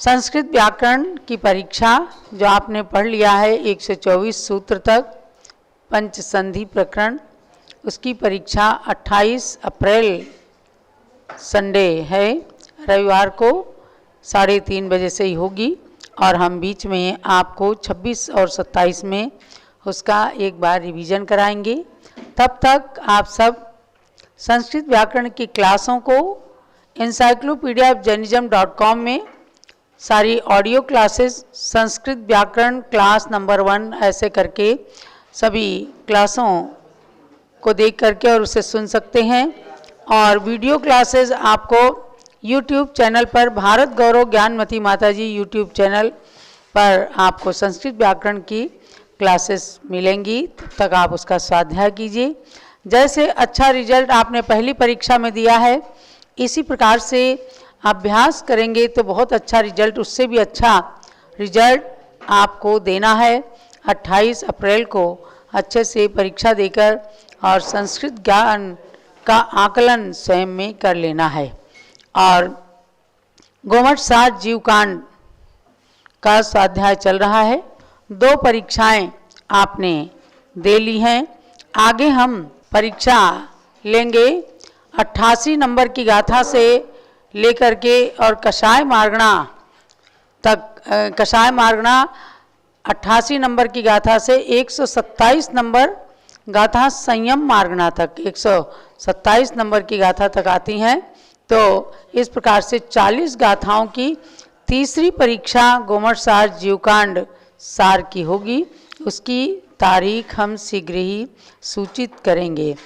संस्कृत व्याकरण की परीक्षा जो आपने पढ़ लिया है 124 सूत्र तक पंचसंधि प्रकरण, उसकी परीक्षा 28 अप्रैल संडे है, रविवार को 3:30 बजे से ही होगी और हम बीच में आपको 26 और 27 में उसका एक बार रिवीजन कराएंगे। तब तक आप सब संस्कृत व्याकरण की क्लासों को encyclopediaofjainism.com में सारी ऑडियो क्लासेस संस्कृत व्याकरण क्लास नंबर 1 ऐसे करके सभी क्लासों को देख करके और उसे सुन सकते हैं। और वीडियो क्लासेस आपको YouTube चैनल पर भारत गौरव ज्ञानमती माताजी YouTube चैनल पर आपको संस्कृत व्याकरण की क्लासेस मिलेंगी। तब तक आप उसका स्वाध्याय कीजिए। जैसे अच्छा रिजल्ट आपने पहली परीक्षा में दिया है, इसी प्रकार से अभ्यास करेंगे तो बहुत अच्छा रिजल्ट, उससे भी अच्छा रिजल्ट आपको देना है। 28 अप्रैल को अच्छे से परीक्षा देकर और संस्कृत ज्ञान का आकलन स्वयं में कर लेना है। और गोमट सार जीवकांड का स्वाध्याय चल रहा है। 2 परीक्षाएं आपने दे ली हैं। आगे हम परीक्षा लेंगे 88 नंबर की गाथा से लेकर के और कषाय मार्गणा तक। कषाय मार्गणा 88 नंबर की गाथा से 127 नंबर गाथा संयम मार्गणा तक 127 नंबर की गाथा तक आती हैं। तो इस प्रकार से 40 गाथाओं की तीसरी परीक्षा गोमट सार जीवकांड सार की होगी। उसकी तारीख हम शीघ्र ही सूचित करेंगे।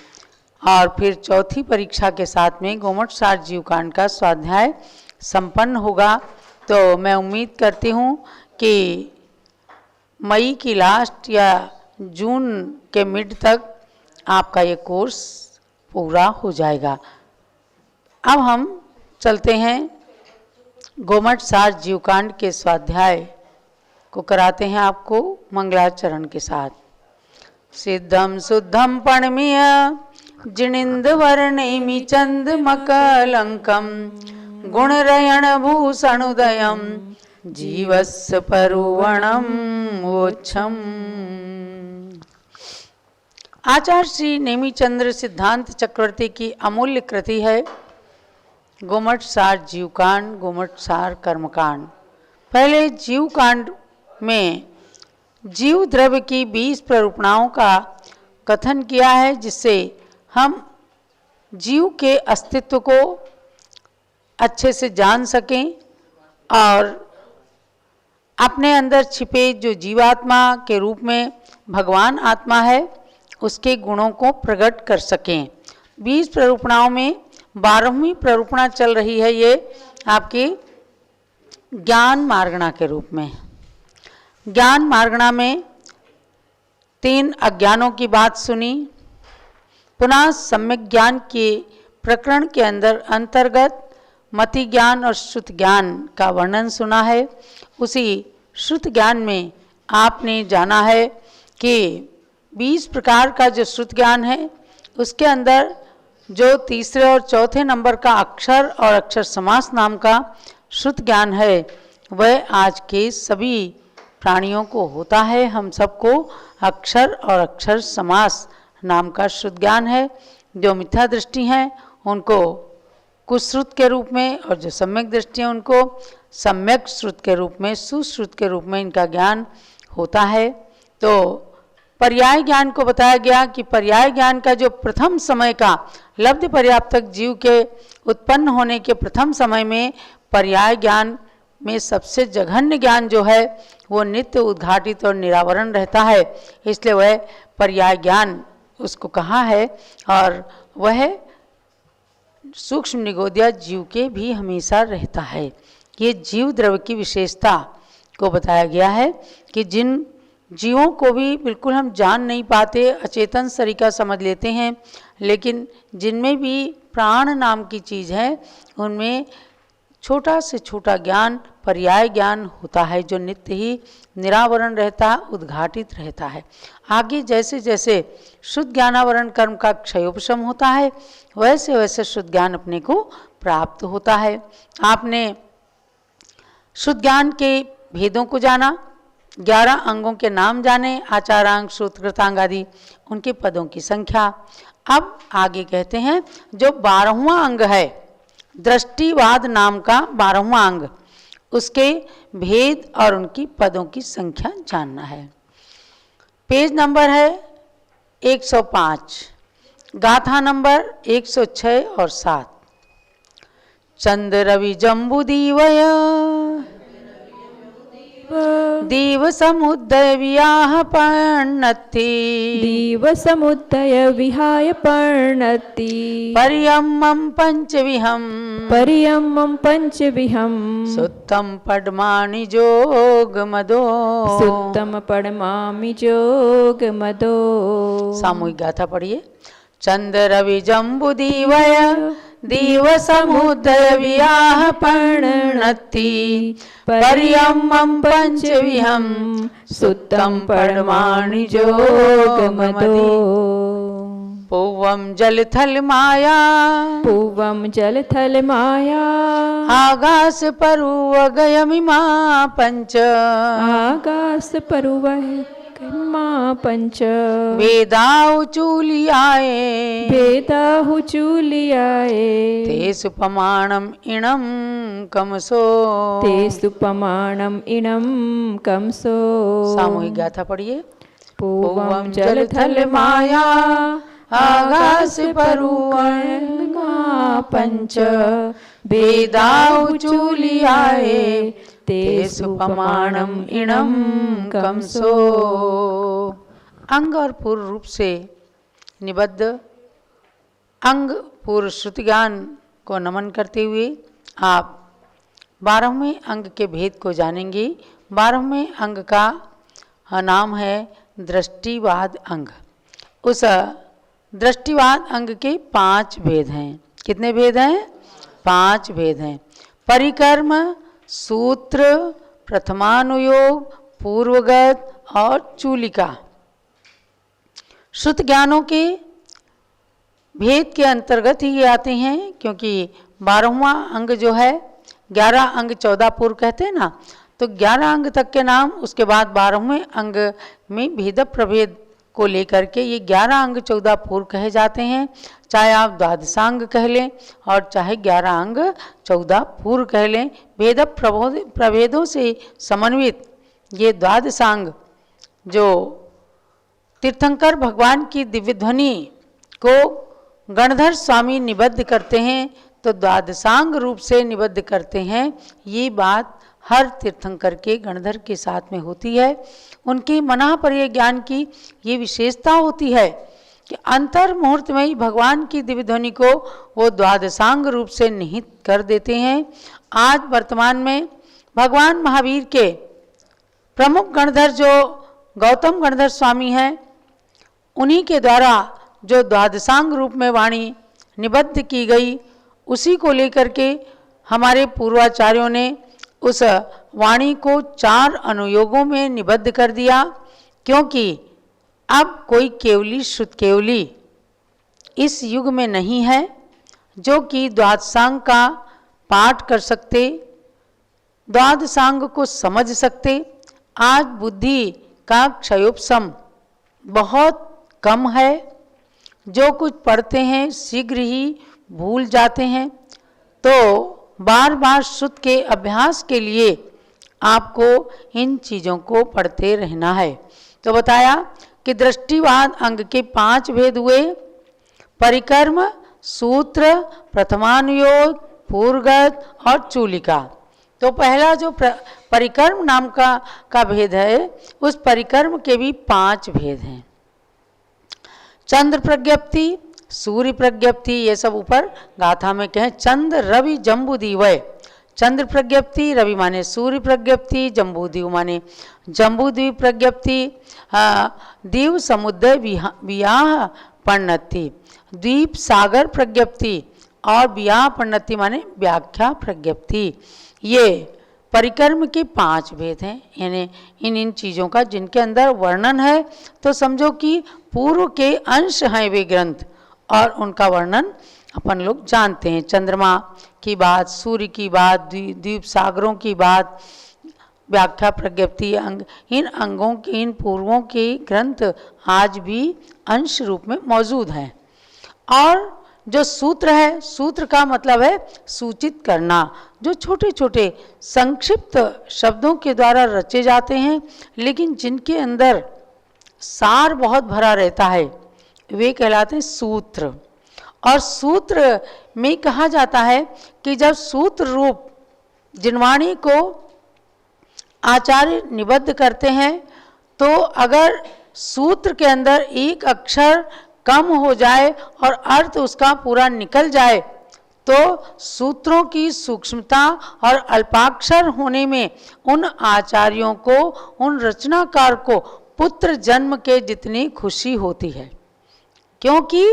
और फिर चौथी परीक्षा के साथ में गोमट सार जीवकांड का स्वाध्याय संपन्न होगा। तो मैं उम्मीद करती हूँ कि मई की लास्ट या जून के मिड तक आपका ये कोर्स पूरा हो जाएगा। अब हम चलते हैं गोमट सार जीवकांड के स्वाध्याय को कराते हैं आपको मंगलाचरण के साथ। सिद्धम शुद्धम पणमीय जिनिंद वर्णेमि चंद मकलंकम गुणरयण भूषणुदयम जीवस्य परुवणम वोच्छम। आचार्य श्री नेमिचंद्र सिद्धांत चक्रवर्ती की अमूल्य कृति है गोमट सार जीवकांड, गोमट सार कर्मकांड। पहले जीवकांड में जीव द्रव्य की 20 प्ररूपणाओं का कथन किया है, जिससे हम जीव के अस्तित्व को अच्छे से जान सकें और अपने अंदर छिपे जो जीवात्मा के रूप में भगवान आत्मा है उसके गुणों को प्रकट कर सकें। 20 प्ररूपणाओं में 12वीं प्ररूपणा चल रही है ये आपकी ज्ञान मार्गणा के रूप में। ज्ञान मार्गणा में 3 अज्ञानों की बात सुनी, पुनः सम्यक ज्ञान के प्रकरण के अंतर्गत मति ज्ञान और श्रुत ज्ञान का वर्णन सुना है। उसी श्रुत ज्ञान में आपने जाना है कि 20 प्रकार का जो श्रुत ज्ञान है उसके अंदर जो तीसरे और चौथे नंबर का अक्षर और अक्षर समास नाम का श्रुत ज्ञान है वह आज के सभी प्राणियों को होता है। हम सबको अक्षर और अक्षर समास नाम का श्रुत ज्ञान है। जो मिथ्या दृष्टि हैं उनको कुश्रुत के रूप में और जो सम्यक दृष्टि है उनको सम्यक श्रुत के रूप में, सुश्रुत के रूप में इनका ज्ञान होता है। तो पर्याय ज्ञान को बताया गया कि पर्याय ज्ञान का जो प्रथम समय का लब्ध पर्याप्तक जीव के उत्पन्न होने के प्रथम समय में पर्याय ज्ञान में सबसे जघन्य ज्ञान जो है वो नित्य उद्घाटित और निरावरण रहता है, इसलिए वह पर्याय ज्ञान उसको कहा है। और वह सूक्ष्म निगोदिया जीव के भी हमेशा रहता है। ये जीव द्रव्य की विशेषता को बताया गया है कि जिन जीवों को भी बिल्कुल हम जान नहीं पाते, अचेतन सरीका समझ लेते हैं, लेकिन जिनमें भी प्राण नाम की चीज़ है उनमें छोटा से छोटा ज्ञान पर्याय ज्ञान होता है जो नित्य ही निरावरण रहता है, उद्घाटित रहता है। आगे जैसे जैसे शुद्ध ज्ञानावरण कर्म का क्षयोपशम होता है वैसे वैसे शुद्ध ज्ञान अपने को प्राप्त होता है। आपने शुद्ध ज्ञान के भेदों को जाना, 11 अंगों के नाम जाने, आचारांग, श्रुत, कृतांग आदि उनके पदों की संख्या। अब आगे कहते हैं जो 12वां अंग है, दृष्टिवाद नाम का 12वां अंग, उसके भेद और उनकी पदों की संख्या जानना है। पेज नंबर है 105, गाथा नंबर 106 और 7। चंद रवि जम्बू दीवय दीव समुदय वियाह पर्णति, दीव समुदय विहाय पर्णति, पर्यम्मं पंचविहं, पर्यम्मं पंचविहं, सुत्तम पद्मानि जोगमदो, सुत्तम पद्मामि जोगमदो। सामूहिक गाथा पढ़िए। चंद रवि जम्बू दीवय दीव समुदय वियाह पर्णति, पर्यम्मं पंचविहं, सुत्तम पद्मानि जोगमदो। पूवं जलथल माया, पूवं जलथल माया, आगास परुवगयमिमा पंच, आगास परुवह मा पंच, वेदाउ चूलियाए, वेदाहु चूलियाए, ते सुपमाणम इणम कमसो, ते सुपमाणम इणम कमसो। सामूहिक गाथा पढ़िए। पूवं जलथल माया, आगास परुवमा पंच, वेदाहु चूलियाए, ते सुपमाणम इणम कमसो। अंग और पूर्व रूप से निबद्ध अंग पूर्व श्रुति ज्ञान को नमन करते हुए आप 12वें अंग के भेद को जानेंगे। 12वें अंग का नाम है दृष्टिवाद अंग। उस दृष्टिवाद अंग के 5 भेद हैं। कितने भेद हैं? 5 भेद हैं। परिकर्म, सूत्र, प्रथमानुयोग, पूर्वगत और चूलिका। श्रुत ज्ञानों के भेद के अंतर्गत ही ये आते हैं, क्योंकि 12वां अंग जो है, 11 अंग 14 पूर्व कहते हैं ना, तो 11 अंग तक के नाम, उसके बाद 12वें अंग में भेद प्रभेद को लेकर के ये 11 अंग 14 पूर्व कहे जाते हैं। चाहे आप द्वादशांग कह लें और चाहे 11 अंग 14 पूर्व कह लें, भेद प्रभेदों से समन्वित ये द्वादशांग जो तीर्थंकर भगवान की दिव्य ध्वनि को गणधर स्वामी निबद्ध करते हैं, तो द्वादशांग रूप से निबद्ध करते हैं। ये बात हर तीर्थंकर के गणधर के साथ में होती है। उनकी मनापर्य ज्ञान की ये विशेषता होती है कि अंतर मुहूर्त में ही भगवान की दिव्य ध्वनि को वो द्वादशांग रूप से निहित कर देते हैं। आज वर्तमान में भगवान महावीर के प्रमुख गणधर जो गौतम गणधर स्वामी हैं, उन्हीं के द्वारा जो द्वादशांग रूप में वाणी निबद्ध की गई, उसी को लेकर के हमारे पूर्वाचार्यों ने उस वाणी को 4 अनुयोगों में निबद्ध कर दिया। क्योंकि अब कोई केवली शुद्ध केवली इस युग में नहीं है जो कि द्वादशांग का पाठ कर सकते, द्वादशांग को समझ सकते। आज बुद्धि का क्षयोपशम बहुत कम है। जो कुछ पढ़ते हैं शीघ्र ही भूल जाते हैं। तो बार बार शुद्ध के अभ्यास के लिए आपको इन चीज़ों को पढ़ते रहना है। तो बताया कि दृष्टिवाद अंग के 5 भेद हुए: परिकर्म, सूत्र, प्रथमानुयोग, पूर्वगत और चूलिका। तो पहला जो परिकर्म नाम का भेद है, उस परिकर्म के भी 5 भेद हैं। चंद्र प्रज्ञप्ति, सूर्य प्रज्ञप्ति, ये सब ऊपर गाथा में कहें। चंद्र रवि जम्बू दीवय, चंद्र प्रज्ञप्ति, रवि माने सूर्य प्रज्ञप्ति, जम्बूद्वीप माने जम्बूद्वीप प्रज्ञप्ति, दीव समुद्र वियाह पर्णति, द्वीप सागर प्रज्ञप्ति और वियाह पर्णति माने व्याख्या प्रज्ञप्ति। ये परिकर्म के 5 भेद हैं। यानी इन चीज़ों का जिनके अंदर वर्णन है, तो समझो कि पूर्व के अंश हैं वे ग्रंथ, और उनका वर्णन अपन लोग जानते हैं। चंद्रमा की बात, सूर्य की बात, द्वीप सागरों की बात, व्याख्या, प्रज्ञप्ति अंग, इन अंगों के, इन पूर्वों के ग्रंथ आज भी अंश रूप में मौजूद हैं। और जो सूत्र है, सूत्र का मतलब है सूचित करना, जो छोटे छोटे संक्षिप्त शब्दों के द्वारा रचे जाते हैं, लेकिन जिनके अंदर सार बहुत भरा रहता है, वे कहलाते हैं सूत्र। और सूत्र में कहा जाता है कि जब सूत्र रूप जिनवाणी को आचार्य निबद्ध करते हैं, तो अगर सूत्र के अंदर एक अक्षर कम हो जाए और अर्थ उसका पूरा निकल जाए, तो सूत्रों की सूक्ष्मता और अल्पाक्षर होने में उन आचार्यों को, उन रचनाकार को पुत्र जन्म के जितनी खुशी होती है, क्योंकि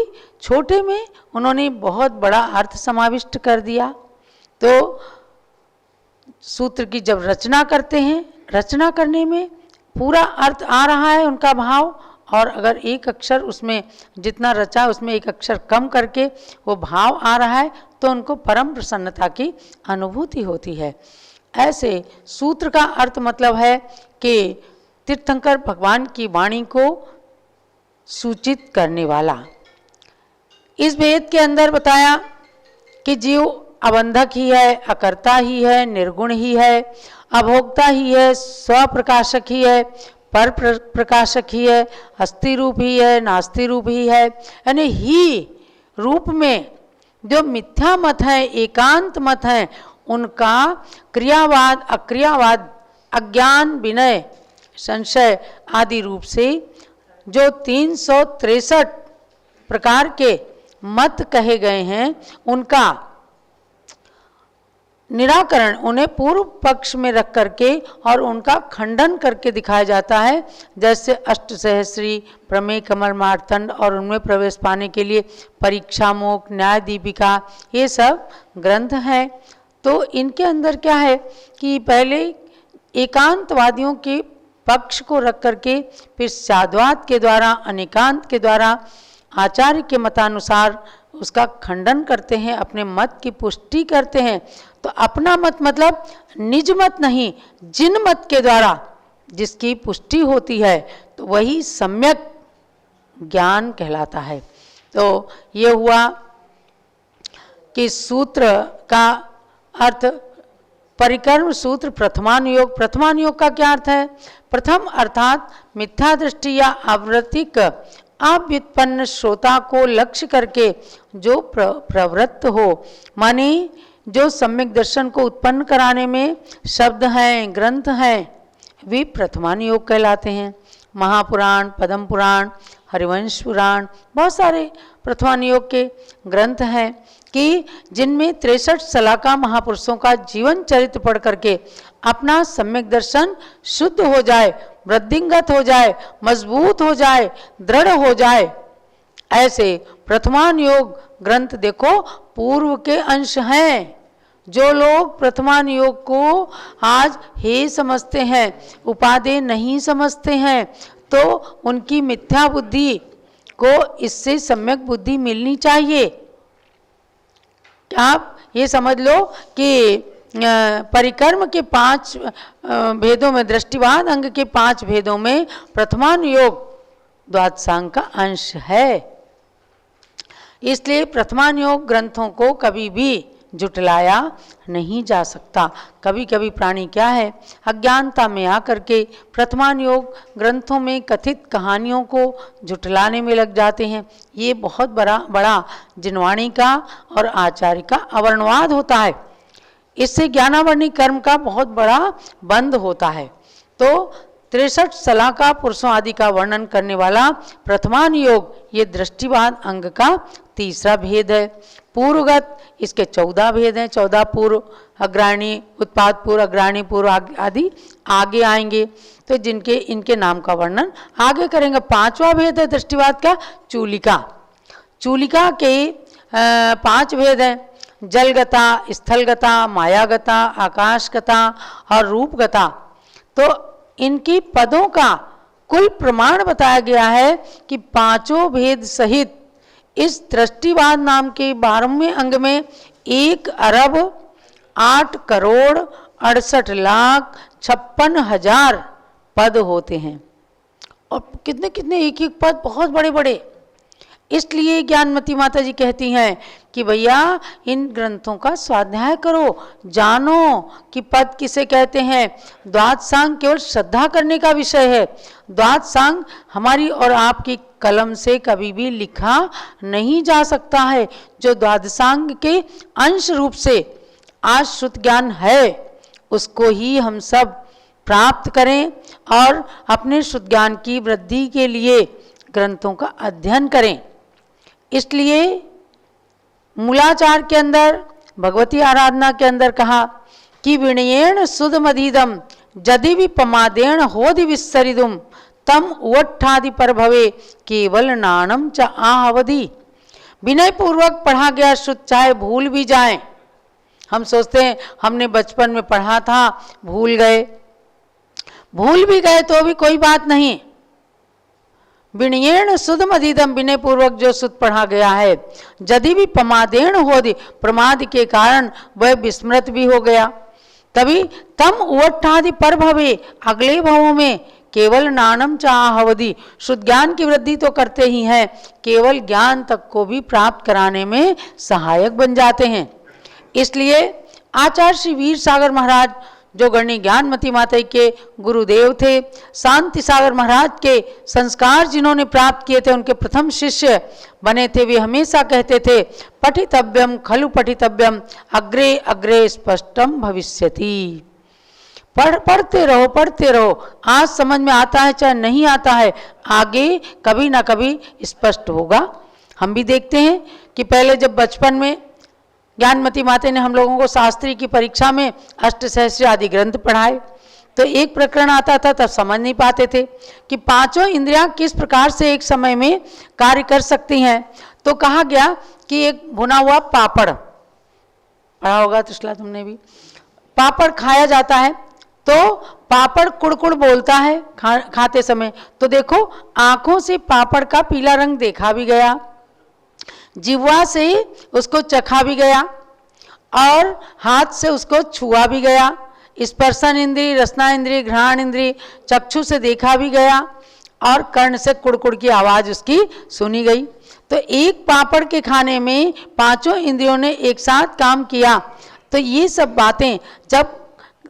छोटे में उन्होंने बहुत बड़ा अर्थ समाविष्ट कर दिया। तो सूत्र की जब रचना करते हैं, रचना करने में पूरा अर्थ आ रहा है उनका भाव, और अगर एक अक्षर उसमें जितना रचा उसमें एक अक्षर कम करके वो भाव आ रहा है, तो उनको परम प्रसन्नता की अनुभूति होती है। ऐसे सूत्र का अर्थ मतलब है कि तीर्थंकर भगवान की वाणी को सूचित करने वाला। इस भेद के अंदर बताया कि जीव अबंधक ही है, अकर्ता ही है, निर्गुण ही है, अभोक्ता ही है, स्वप्रकाशक ही है, पर प्रकाशक ही है, अस्थि रूप ही है, नास्ति रूप ही है। यानी ही रूप में जो मिथ्या मत है, एकांत मत है, उनका क्रियावाद, अक्रियावाद, अज्ञान, विनय, संशय आदि रूप से जो 363 प्रकार के मत कहे गए हैं, उनका निराकरण उन्हें पूर्व पक्ष में रख करके और उनका खंडन करके दिखाया जाता है। जैसे अष्टसहस्री, प्रमेय, कमल, मार्तंड और उनमें प्रवेश पाने के लिए परीक्षा मोक्ष, न्याय दीपिका, ये सब ग्रंथ हैं। तो इनके अंदर क्या है कि पहले एकांतवादियों के पक्ष को रख करके फिर साद्वाद के द्वारा, अनेकांत के द्वारा आचार्य के मतानुसार उसका खंडन करते हैं, अपने मत की पुष्टि करते हैं। तो अपना मत मतलब निज मत नहीं, जिन मत के द्वारा जिसकी पुष्टि होती है, तो वही सम्यक ज्ञान कहलाता है। तो ये हुआ कि सूत्र का अर्थ, परिकर्म सूत्र प्रथमानुयोग। प्रथमानुयोग का क्या अर्थ है? प्रथम अर्थात मिथ्या दृष्टि या आवृत्तिक अव्युत्पन्न श्रोता को लक्ष्य करके जो प्रवृत्त हो, माने जो सम्यक दर्शन को उत्पन्न कराने में शब्द हैं, ग्रंथ हैं, वे प्रथमानुयोग कहलाते हैं। महापुराण, पद्म पुराण, हरिवंश पुराण, बहुत सारे प्रथमानुयोग के ग्रंथ हैं कि जिनमें 63 सलाका महापुरुषों का जीवन चरित्र पढ़ करके अपना सम्यक दर्शन शुद्ध हो जाए, वृद्धिंगत हो जाए, मजबूत हो जाए, दृढ़ हो जाए। ऐसे प्रथमानुयोग ग्रंथ देखो पूर्व के अंश हैं। जो लोग प्रथमानुयोग को आज हे समझते हैं, उपादेय नहीं समझते हैं, तो उनकी मिथ्या बुद्धि को इससे सम्यक बुद्धि मिलनी चाहिए। आप ये समझ लो कि परिकर्म के 5 भेदों में, दृष्टिवाद अंग के 5 भेदों में प्रथमानुयोग द्वादशांग का अंश है। इसलिए प्रथमानुयोग ग्रंथों को कभी भी जुटलाया नहीं जा सकता। कभी कभी प्राणी क्या है, अज्ञानता में आकर के प्रथमानुयोग ग्रंथों में कथित कहानियों को जुटलाने में लग जाते हैं। ये बहुत बड़ा जिनवाणी का और आचार्य का अवर्णवाद होता है। इससे ज्ञानावर्णी कर्म का बहुत बड़ा बंध होता है। तो 63 सलाका पुरुषों आदि का वर्णन करने वाला प्रथमानुयोग ये दृष्टिवाद अंग का तीसरा भेद है। पूर्वगत इसके 14 भेद हैं। 14 पूर्व, अग्रणी, उत्पाद पूर्व, अग्रणी पूर्व आदि आगे आएंगे, तो जिनके इनके नाम का वर्णन आगे करेंगे। 5वां भेद है दृष्टिवाद का चूलिका। चूलिका के 5 भेद हैं, जलगता, स्थलगता, मायागता, आकाशगता और रूपगता। तो इनकी पदों का कुल प्रमाण बताया गया है कि 5 भेद सहित इस दृष्टिवाद नाम के 12वें अंग में 1,08,68,56,000 पद होते हैं और कितने कितने एक एक पद बहुत बड़े बड़े। इसलिए ज्ञानमती माता जी कहती हैं कि भैया इन ग्रंथों का स्वाध्याय करो, जानो कि पद किसे कहते हैं। द्वादशांग केवल श्रद्धा करने का विषय है। द्वादशांग हमारी और आपकी कलम से कभी भी लिखा नहीं जा सकता है। जो द्वादशांग के अंश रूप से आज श्रुत ज्ञान है उसको ही हम सब प्राप्त करें और अपने श्रुत ज्ञान की वृद्धि के लिए ग्रंथों का अध्ययन करें। इसलिए मूलाचार के अंदर भगवती आराधना के अंदर कहा कि विनयेण सुधमधीदम यदि भी पमादेण होदि विस्सरिदुम तम उवट्ठादि पर भवे केवल नानम च आहवधि। विनय पूर्वक पढ़ा गया श्रुत चाहे भूल भी जाए। हम सोचते हैं हमने बचपन में पढ़ा था, भूल गए, भूल भी गए तो भी कोई बात नहीं। विनयेण सुधमधीदम, विनय पूर्वक जो सुध पढ़ा गया है, यदि भी पमादेण होदि, प्रमाद के कारण वह विस्मृत भी हो गया, तभी तम उवट्ठादि पर भवे, अगले भवों में केवल नानम चाहवधि, शुद्ध ज्ञान की वृद्धि तो करते ही हैं, केवल ज्ञान तक को भी प्राप्त कराने में सहायक बन जाते हैं। इसलिए आचार्य श्री वीर सागर महाराज जो गणनी ज्ञानमती माता के गुरुदेव थे, शांति सागर महाराज के संस्कार जिन्होंने प्राप्त किए थे, उनके प्रथम शिष्य बने थे, वे हमेशा कहते थे पठितव्यम खलु पठितव्यम अग्रे अग्रे स्पष्टम भविष्यति। पढ़ते रहो पढ़ते रहो, आज समझ में आता है चाहे नहीं आता है, आगे कभी ना कभी स्पष्ट होगा। हम भी देखते हैं कि पहले जब बचपन में ज्ञानमती माता ने हम लोगों को शास्त्री की परीक्षा में अष्टसहस्री आदि ग्रंथ पढ़ाए तो एक प्रकरण आता था, तब समझ नहीं पाते थे कि पांचों इंद्रियां किस प्रकार से एक समय में कार्य कर सकती हैं। तो कहा गया कि एक भुना हुआ पापड़ पढ़ा होगा त्रिशला तुमने भी, पापड़ खाया जाता है तो पापड़ कुड़कुड़ बोलता है खाते समय, तो देखो आंखों से पापड़ का पीला रंग देखा भी गया, जिह्वा से उसको चखा भी गया और हाथ से उसको छुआ भी गया, स्पर्शन इंद्री, रसना इंद्री, घ्राण इंद्री, चक्षु से देखा भी गया और कर्ण से कुड़कुड़ की आवाज उसकी सुनी गई। तो एक पापड़ के खाने में पांचों इंद्रियों ने एक साथ काम किया। तो ये सब बातें जब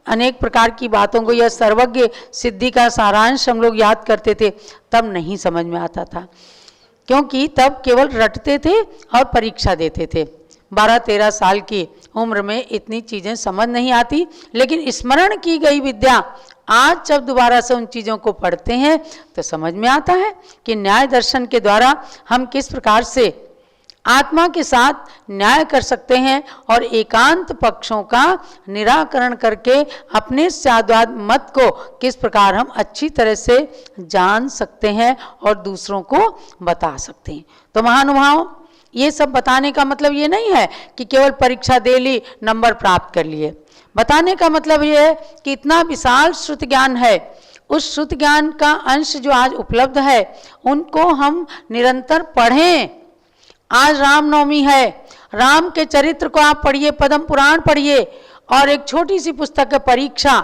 अनेक प्रकार की बातों को या सर्वज्ञ सिद्धि का सारांश हम लोग याद करते थे तब नहीं समझ में आता था, क्योंकि तब केवल रटते थे और परीक्षा देते थे। 12-13 साल की उम्र में इतनी चीज़ें समझ नहीं आती, लेकिन स्मरण की गई विद्या आज जब दोबारा से उन चीज़ों को पढ़ते हैं तो समझ में आता है कि न्याय दर्शन के द्वारा हम किस प्रकार से आत्मा के साथ न्याय कर सकते हैं और एकांत पक्षों का निराकरण करके अपने साद्वाद मत को किस प्रकार हम अच्छी तरह से जान सकते हैं और दूसरों को बता सकते हैं। तो महानुभाव, ये सब बताने का मतलब ये नहीं है कि केवल परीक्षा दे ली, नंबर प्राप्त कर लिए। बताने का मतलब ये है कि इतना विशाल श्रुत ज्ञान है, उस श्रुत ज्ञान का अंश जो आज उपलब्ध है उनको हम निरंतर पढ़ें। आज रामनवमी है, राम के चरित्र को आप पढ़िए, पद्म पुराण पढ़िए और एक छोटी सी पुस्तक है परीक्षा,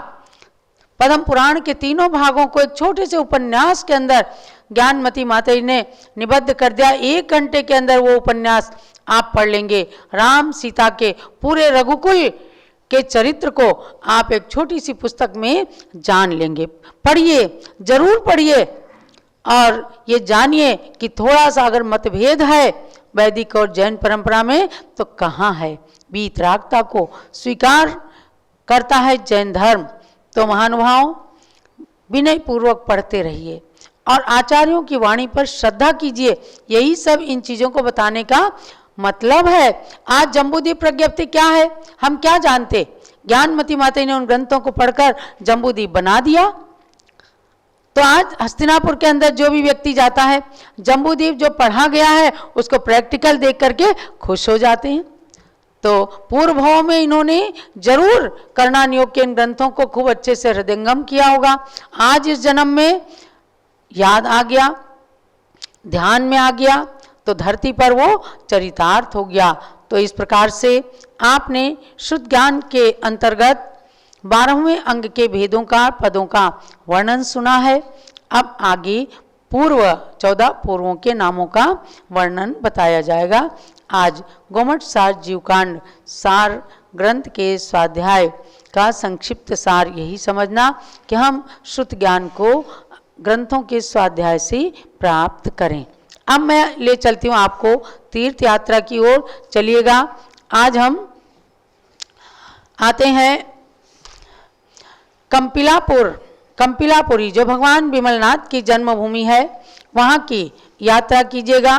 पद्म पुराण के तीनों भागों को एक छोटे से उपन्यास के अंदर ज्ञानमती माता जी ने निबद्ध कर दिया। 1 घंटे के अंदर वो उपन्यास आप पढ़ लेंगे। राम सीता के पूरे रघुकुल के चरित्र को आप एक छोटी सी पुस्तक में जान लेंगे। पढ़िए, जरूर पढ़िए और ये जानिए कि थोड़ा सा अगर मतभेद है वैदिक और जैन परंपरा में तो कहाँ है, वीतरागता को स्वीकार करता है जैन धर्म। तो महानुभाव, विनय पूर्वक पढ़ते रहिए और आचार्यों की वाणी पर श्रद्धा कीजिए। यही सब इन चीज़ों को बताने का मतलब है। आज जम्बूद्वीप प्रज्ञप्ति क्या है, हम क्या जानते? ज्ञानमती माता ने उन ग्रंथों को पढ़कर जम्बूद्वीप बना दिया। तो आज हस्तिनापुर के अंदर जो भी व्यक्ति जाता है, जम्बूद्वीप जो पढ़ा गया है उसको प्रैक्टिकल देख करके खुश हो जाते हैं। तो पूर्व भाव में इन्होंने जरूर करणान योग के इन ग्रंथों को खूब अच्छे से हृदयंगम किया होगा। आज इस जन्म में याद आ गया, ध्यान में आ गया, तो धरती पर वो चरितार्थ हो गया। तो इस प्रकार से आपने शुद्ध ज्ञान के अंतर्गत 12वें अंग के भेदों का, पदों का वर्णन सुना है। अब आगे पूर्व 14 पूर्वों के नामों का वर्णन बताया जाएगा। आज गोमठ सार जीवकांड सार ग्रंथ के स्वाध्याय का संक्षिप्त सार यही समझना कि हम शुद्ध ज्ञान को ग्रंथों के स्वाध्याय से प्राप्त करें। अब मैं ले चलती हूँ आपको तीर्थ यात्रा की ओर। चलिएगा, आज हम आते हैं कंपिलापुरी जो भगवान विमलनाथ की जन्मभूमि है, वहाँ की यात्रा कीजिएगा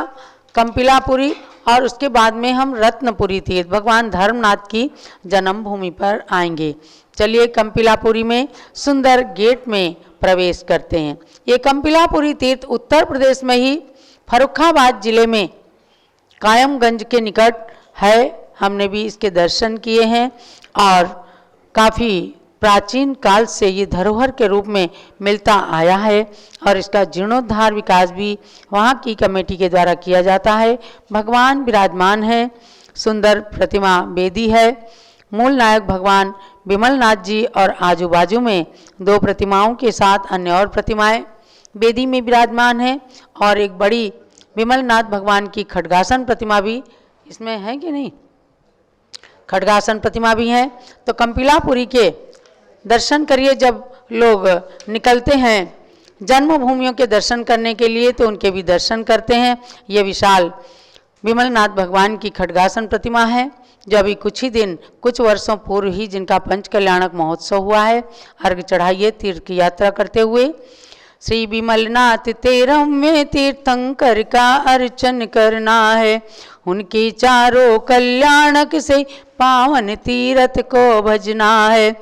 कंपिलापुरी। और उसके बाद में हम रत्नपुरी तीर्थ भगवान धर्मनाथ की जन्मभूमि पर आएंगे। चलिए कंपिलापुरी में सुंदर गेट में प्रवेश करते हैं। ये कंपिलापुरी तीर्थ उत्तर प्रदेश में ही फर्रुखाबाद जिले में कायमगंज के निकट है। हमने भी इसके दर्शन किए हैं और काफ़ी प्राचीन काल से ये धरोहर के रूप में मिलता आया है और इसका जीर्णोद्धार विकास भी वहाँ की कमेटी के द्वारा किया जाता है। भगवान विराजमान है, सुंदर प्रतिमा वेदी है। मूल नायक भगवान विमलनाथ जी और आजू बाजू में 2 प्रतिमाओं के साथ अन्य और प्रतिमाएं वेदी में विराजमान है और एक बड़ी विमलनाथ भगवान की खड्गासन प्रतिमा भी इसमें है कि नहीं, खड्गासन प्रतिमा भी है। तो कंपिलापुरी के दर्शन करिए। जब लोग निकलते हैं जन्मभूमियों के दर्शन करने के लिए तो उनके भी दर्शन करते हैं। ये विशाल विमलनाथ भगवान की खड्गासन प्रतिमा है जो अभी कुछ वर्षों पूर्व ही जिनका पंच कल्याणक महोत्सव हुआ है। अर्घ चढ़ाइए तीर्थ की यात्रा करते हुए। श्री विमलनाथ तेरह में तीर्थंकर का अर्चन करना है, उनकी चारों कल्याणक से पावन तीर्थ को भजना है।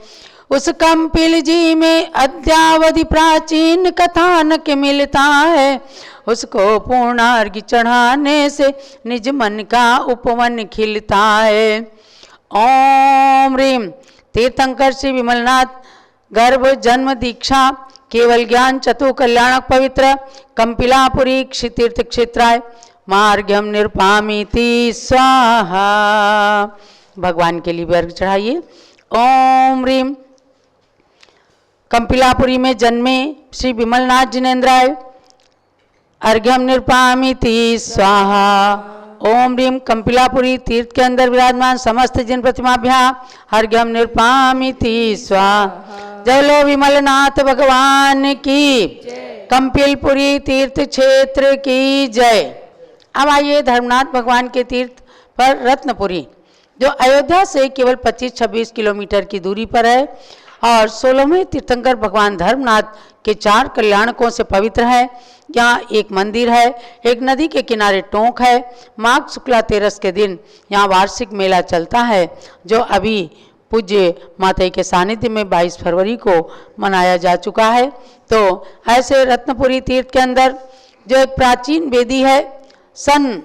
उस कंपिल जी में अद्यावधि प्राचीन कथानक मिलता है, उसको पूर्णार्घ्य चढ़ाने से निज मन का उपवन खिलता है। ओम ह्रीम तीर्थंकर श्री विमलनाथ गर्भ जन्म दीक्षा केवल ज्ञान चतु कल्याणक पवित्र कंपिलापुरी तीर्थ क्षेत्राय मार्गम निरपामिति स्वाहा। भगवान के लिए अर्घ्य चढ़ाइए। ओम ह्रीम कंपिलापुरी में जन्मे श्री विमलनाथ जिनेन्द्राय अर्घ्यम निरपामिति स्वाहा। ओम ह्रीम कंपिलापुरी तीर्थ के अंदर विराजमान समस्त जिन प्रतिमाभ्या अर्घ्यम निरपामिति स्वाहा। जय लो विमलनाथ भगवान की, कंपिलपुरी तीर्थ क्षेत्र की जय। अब आइए धर्मनाथ भगवान के तीर्थ पर रत्नपुरी जो अयोध्या से केवल 25-26 किलोमीटर की दूरी पर है और 16वें तीर्थंकर भगवान धर्मनाथ के 4 कल्याणकों से पवित्र है। यहाँ एक मंदिर है, एक नदी के किनारे टोंक है। माघ शुक्ला तेरस के दिन यहाँ वार्षिक मेला चलता है जो अभी पूज्य माता के सानिध्य में 22 फरवरी को मनाया जा चुका है। तो ऐसे रत्नपुरी तीर्थ के अंदर जो एक प्राचीन वेदी है, सन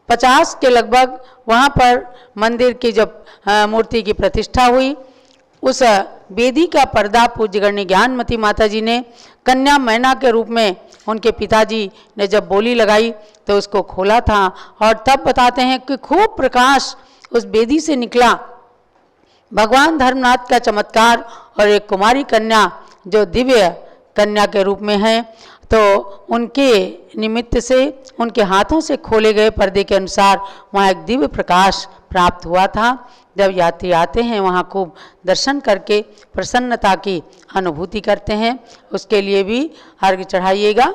50 के लगभग वहाँ पर मंदिर की जब मूर्ति की प्रतिष्ठा हुई, उस वेदी का पर्दा पूज्य गण्य ज्ञानमती माता जी ने कन्या मैना के रूप में उनके पिताजी ने जब बोली लगाई तो उसको खोला था और तब बताते हैं कि खूब प्रकाश उस वेदी से निकला। भगवान धर्मनाथ का चमत्कार और एक कुमारी कन्या जो दिव्य कन्या के रूप में है, तो उनके निमित्त से उनके हाथों से खोले गए पर्दे के अनुसार वहाँ एक दिव्य प्रकाश प्राप्त हुआ था। जब यात्री आते हैं वहाँ खूब दर्शन करके प्रसन्नता की अनुभूति करते हैं। उसके लिए भी अर्घ्य चढ़ाइएगा।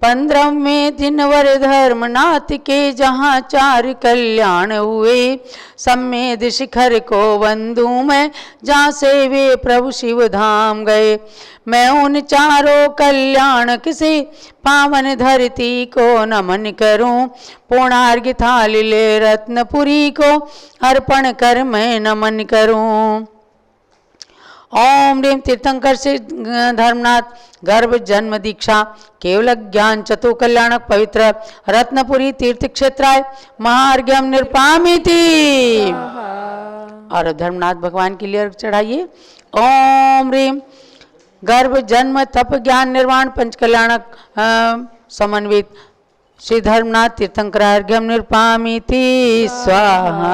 15वें दिन वर धर्मनाथ के जहाँ 4 कल्याण हुए, सम्मेद शिखर को वंदू मैं जहाँ से वे प्रभु शिव धाम गए। मैं उन 4 कल्याण से पावन धरती को नमन करूं, पूर्णार्घ्य थाल ले रत्नपुरी को अर्पण कर मैं नमन करूं। ओम ह्रीम तीर्थंकर से धर्मनाथ गर्भ जन्म दीक्षा केवल ज्ञान चतु कल्याणक पवित्र रत्नपुरी तीर्थ क्षेत्राय महार्घ्यम निरपामिति। और धर्मनाथ भगवान के लिए अर्घ्य चढ़ाइए। ओम ह्रीम गर्भ जन्म तप ज्ञान निर्वाण पंच कल्याणक समन्वित श्री धर्मनाथ तीर्थंकरार्घ्यम निरुपामीति स्वाहा।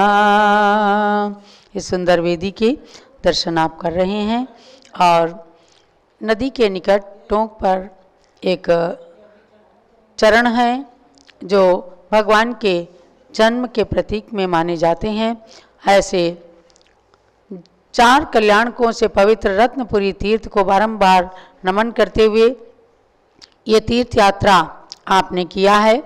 इस सुंदर वेदी के दर्शन आप कर रहे हैं और नदी के निकट टोंक पर एक चरण है जो भगवान के जन्म के प्रतीक में माने जाते हैं। ऐसे 4 कल्याणकों से पवित्र रत्नपुरी तीर्थ को बारंबार नमन करते हुए ये तीर्थ यात्रा आपने किया है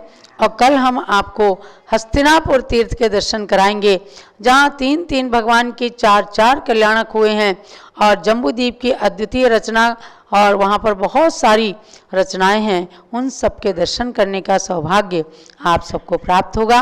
और कल हम आपको हस्तिनापुर तीर्थ के दर्शन कराएंगे जहाँ 3-3 भगवान के 4-4 कल्याणक हुए हैं और जम्बूद्वीप की अद्वितीय रचना और वहाँ पर बहुत सारी रचनाएं हैं। उन सब के दर्शन करने का सौभाग्य आप सबको प्राप्त होगा।